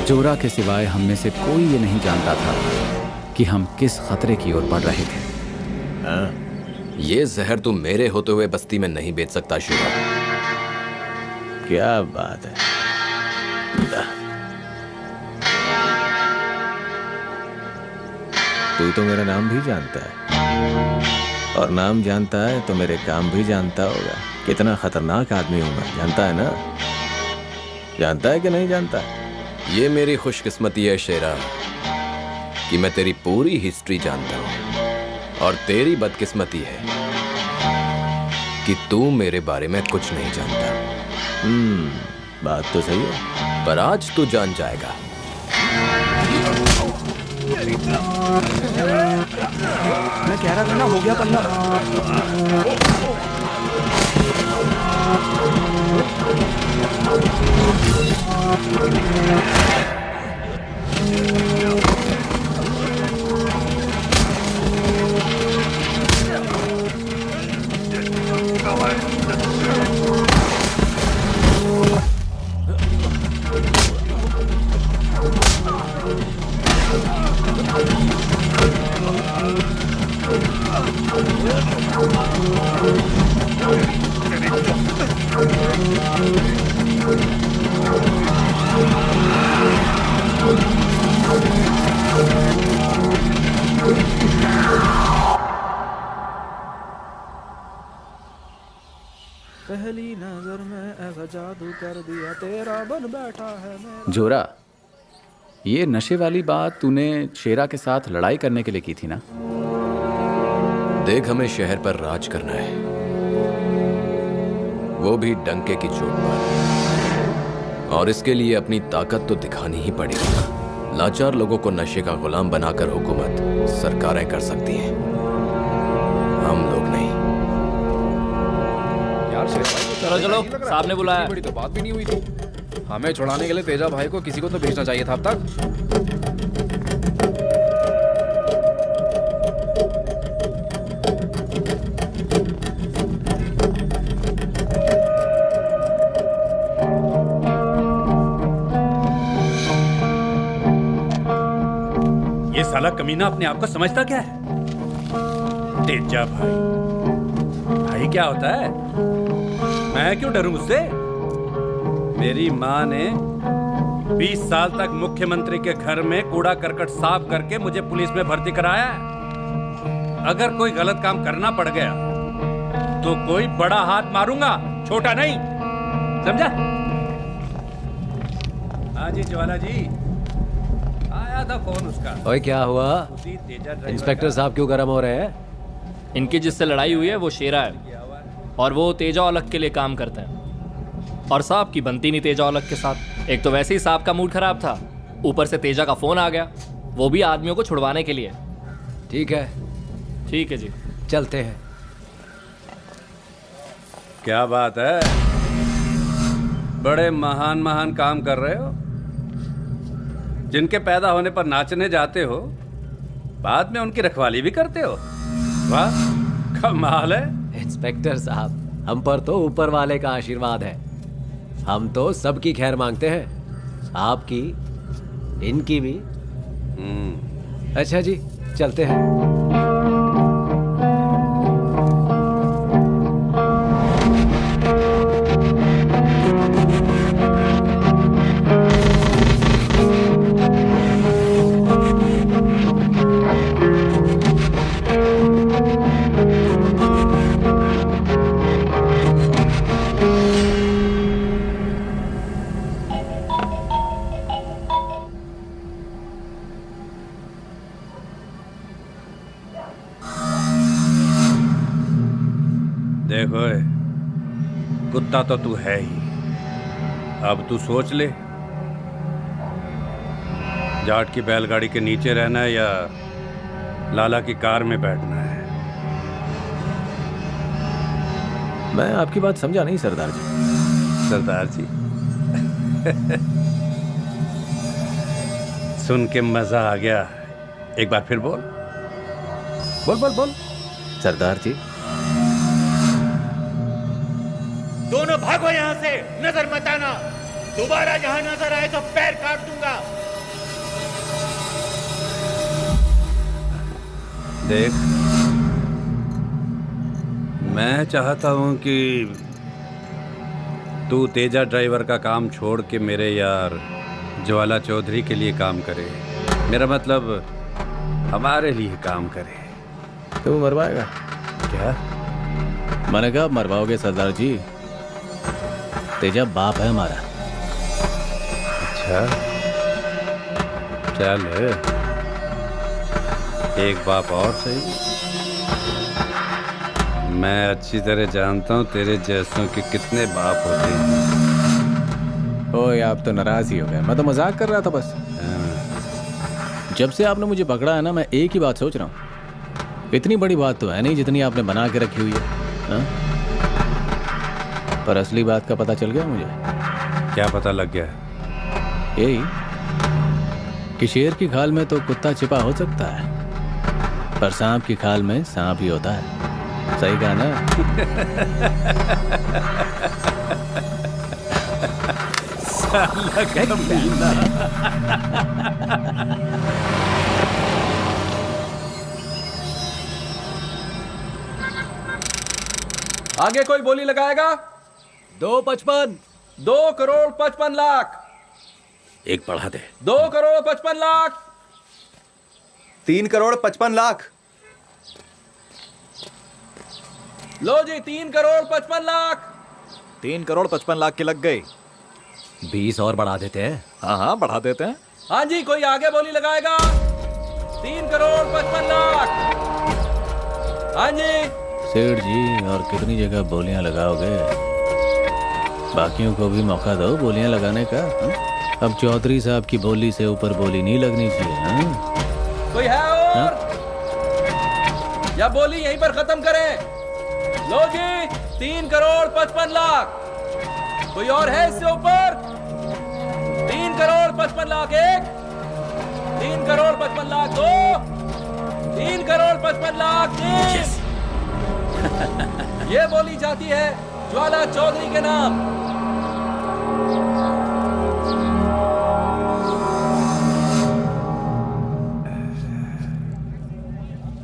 जोरा के सिवाय हम में से कोई ये नहीं जानता था कि हम किस खतरे की ओर बढ़ रहे थे। हाँ? ये जहर तू मेरे होते हुए बस्ती में नहीं बेच सकता शेरा। क्या बात है। तू तो मेरा नाम भी जानता है, और नाम जानता है तो मेरे काम भी जानता होगा। कितना खतरनाक आदमी हूं मैं, जानता है ना? जानता है कि नहीं जानता? ये मेरी खुशकिस्मती है शेरा कि मैं तेरी पूरी हिस्ट्री जानता हूं, और तेरी बदकिस्मती है कि तू मेरे बारे में कुछ नहीं जानता। बात तो सही है, पर आज तू जान जाएगा। मैं कह रहा था ना, हो गया पल्ला। पहली नजर में ऐसा जादू कर दिया तेरा बन बैठा है मेरा। जोरा, ये नशे वाली बात तूने शेरा के साथ लड़ाई करने के लिए की थी ना? देख, हमें शहर पर राज करना है, वो भी डंके की चोट पर, और इसके लिए अपनी ताकत तो दिखानी ही पड़ेगी। लाचार लोगों को नशे का गुलाम बनाकर हुकूमत सरकारें कर सकती हैं, हम लोग नहीं। यार चलो चलो, साहब ने बुलाया। बड़ी तो बात भी नहीं हुई थी। हमें छुड़ाने के लिए तेजा भाई को किसी को तो भेजना चाहिए था अब तक। ये साला कमीना अपने आप को समझता क्या है? तेजा भाई, भाई क्या होता है? मैं क्यों डरूं उससे? मेरी माँ ने 20 साल तक मुख्यमंत्री के घर में कूड़ा करकट साफ करके मुझे पुलिस में भर्ती कराया है। अगर कोई गलत काम करना पड़ गया तो कोई बड़ा हाथ मारूंगा, छोटा नहीं, समझा? हाँ जी ज्वाला जी, आया था फोन उसका। ओए क्या हुआ? उसी तेजा ड्राइवर इंस्पेक्टर साहब क्यों गर्म हो रहे हैं? इनकी जिससे लड़ाई हुई है वो शेरा है, और वो तेजा औलख के लिए काम करते हैं, और साहब की बनती नहीं तेजा औलख के साथ। एक तो वैसे ही साहब का मूड खराब था, ऊपर से तेजा का फोन आ गया, वो भी आदमियों को छुड़वाने के लिए। ठीक है, ठीक है जी, चलते हैं। क्या बात है, बड़े महान महान काम कर रहे हो। जिनके पैदा होने पर नाचने जाते हो, बाद में उनकी रखवाली भी करते हो। वाह, कमाल है। इंस्पेक्टर साहब, हम पर तो ऊपर वाले का आशीर्वाद है। हम तो सबकी खैर मांगते हैं, आपकी, इनकी भी। अच्छा जी, चलते हैं। देखो कुत्ता तो तू है ही, अब तू सोच ले, जाट की बैलगाड़ी के नीचे रहना है या लाला की कार में बैठना है। मैं आपकी बात समझा नहीं सरदार जी। सरदार जी सुन के मजा आ गया, एक बार फिर बोल बोल बोल बोल। सरदार जी, दोनों भागो यहां से, नजर मत आना। दोबारा जहां नजर आए तो पैर काट दूंगा। देख, मैं चाहता हूं कि तू तेजा ड्राइवर का काम छोड़ के मेरे यार ज्वाला चौधरी के लिए काम करे। मेरा मतलब हमारे लिए काम करे। तू मरवाएगा? क्या? मैंने कहा मरवाओगे सरदार जी? तेजा बाप है हमारा। अच्छा, चल एक बाप और सही। मैं अच्छी तरह जानता हूँ तेरे जैसों के कितने बाप होते हैं। ओए आप तो नाराज ही हो गए। मैं तो मजाक कर रहा था बस। जब से आपने मुझे पकड़ा है ना, मैं एक ही बात सोच रहा हूँ। इतनी बड़ी बात तो है नहीं जितनी आपने बना के रखी हुई है, हाँ? पर असली बात का पता चल गया मुझे। क्या पता लग गया? यही कि शेर की खाल में तो कुत्ता छिपा हो सकता है, पर सांप की खाल में सांप ही होता है। सही कहा ना? आगे कोई बोली लगाएगा? 255। 2,55,00,000। एक बढ़ा दे। 2,55,00,000। 3,55,00,000। लो जी, 3,55,00,000। 3,55,00,000 के लग गए। 20 और बढ़ा देते हैं। हाँ हाँ, बढ़ा देते हैं। हाँ जी, कोई आगे बोली लगाएगा? 3,55,00,000। हाँ जी। सेठ जी, और कितनी जगह बोलियां लगाओगे? बाकियों को भी मौका दो बोलियां लगाने का, हाँ? अब चौधरी साहब की बोली से ऊपर बोली नहीं लगनी चाहिए, हाँ? कोई है और? या बोली यहीं पर खत्म करें? लो जी, 3,55,00,000। कोई और है इससे ऊपर? 3,55,00,000 एक, 3,55,00,000 दो, 3,55,00,000 तीन। ये बोली जाती है ज्वाला चौधरी के नाम।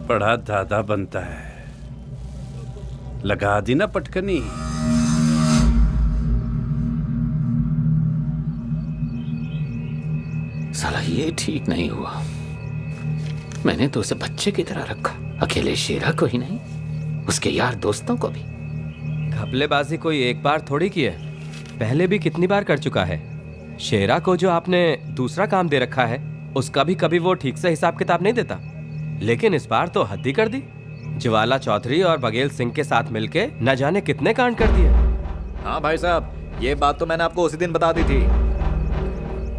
बड़ा दादा बनता है। लगा दी ना पटकनी। साला ये ठीक नहीं हुआ। मैंने तो उसे बच्चे की तरह रखा, अकेले शेरा को ही नहीं, उसके यार दोस्तों को भी। घपलेबाजी कोई एक बार थोड़ी की है, पहले भी कितनी बार कर चुका है। शेरा को जो आपने दूसरा काम दे रखा है, उसका भी कभी वो ठीक से हिसाब किताब नहीं देता, लेकिन इस बार तो हद ही कर दी। ज्वाला चौधरी और बघेल सिंह के साथ मिलके न जाने कितने कांड कर दिए। हाँ भाई साहब, ये बात तो मैंने आपको उसी दिन बता दी थी,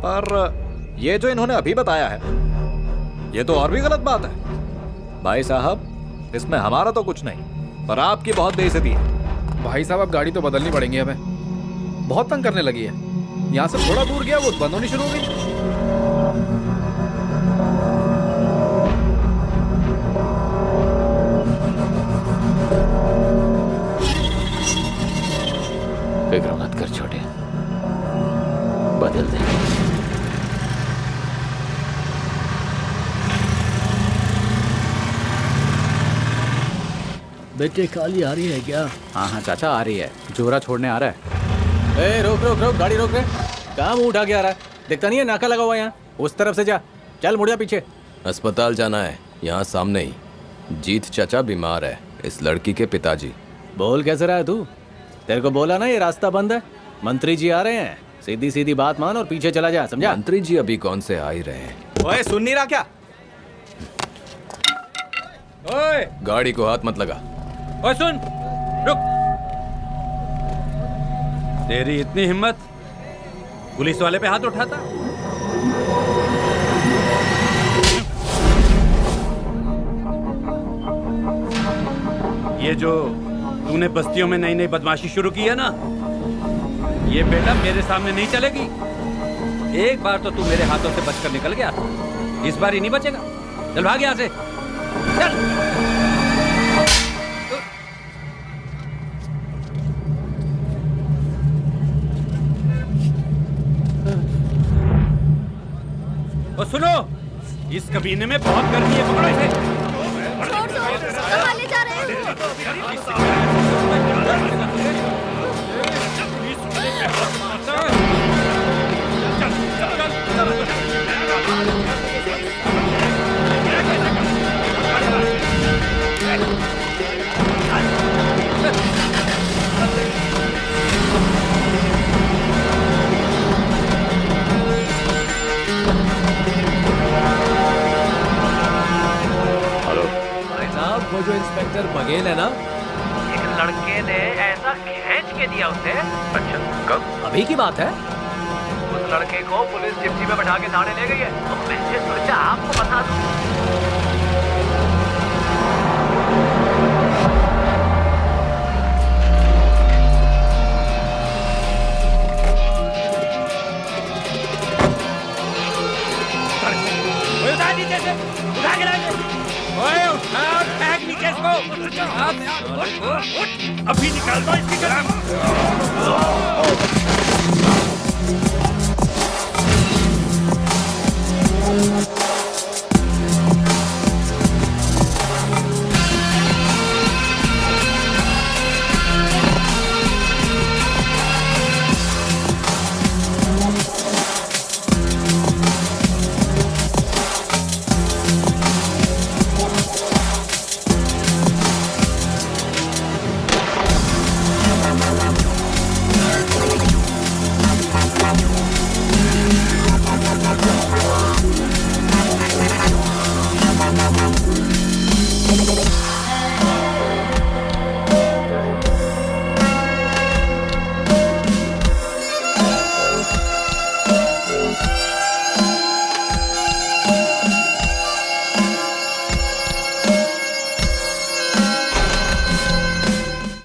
पर ये जो इन्होंने अभी बताया है, ये तो और भी गलत बात है। भाई साहब, इसमें हमारा तो कुछ नहीं, पर आपकी बहुत बेइज्जती है। भाई साहब, अब गाड़ी तो बदलनी पड़ेगी हमें। बहुत तंग करने लगी है। यहाँ से थोड़ा दूर गया वो बंद होनी शुरू हो गई। फिक्र मत कर छोटे, बदल देंगे। बेटे काली आ रही है क्या? हाँ हाँ चाचा आ रही है, जोरा छोड़ने आ रहा है। ए रोक रोक रोक, गाड़ी रोक रे। कहाँ मुंह उठा के आ रहा है? देखता नहीं है नाका लगा हुआ यहाँ? उस तरफ से जा, चल मुड़ जा पीछे। अस्पताल जाना है, यहाँ सामने ही। जीत चाचा बीमार है, इस लड़की के पिताजी। बोल कैसे रहा है तू? तेरे को बोला ना ये रास्ता बंद है, मंत्री जी आ रहे हैं। सीधी सीधी बात मान और पीछे चला जा, समझा? मंत्री जी अभी कौन से आ ही रहे हैं। ओए, सुन नहीं रहा क्या? ओए गाड़ी को हाथ मत लगा। ओए सुन, रुक। तेरी इतनी हिम्मत, पुलिस वाले पे हाथ उठाता? ये जो तूने बस्तियों में नई नई बदमाशी शुरू की है ना, ये बेटा मेरे सामने नहीं चलेगी। एक बार तो तू मेरे हाथों से बचकर निकल गया, इस बार ही नहीं बचेगा। चल भाग यहां से, चल। और सुनो, इस कमीने में बहुत गर्मी है, पकड़ो इसे। संभाले जा रहे हैं। भाई साहब, वो जो इंस्पेक्टर बघेल है ना, एक लड़के ने ऐसा खींच के दिया उसे। अच्छा, कब? अभी की बात है। उस लड़के को पुलिस जिप्सी में बैठा के थाने ले गई है। तो मैंने सोचा आपको बता दूं। उठा नीचे से, उठा के लाइए। ओए उठा, फेंक नीचे इसको। अभी निकाल दो इसकी कलम।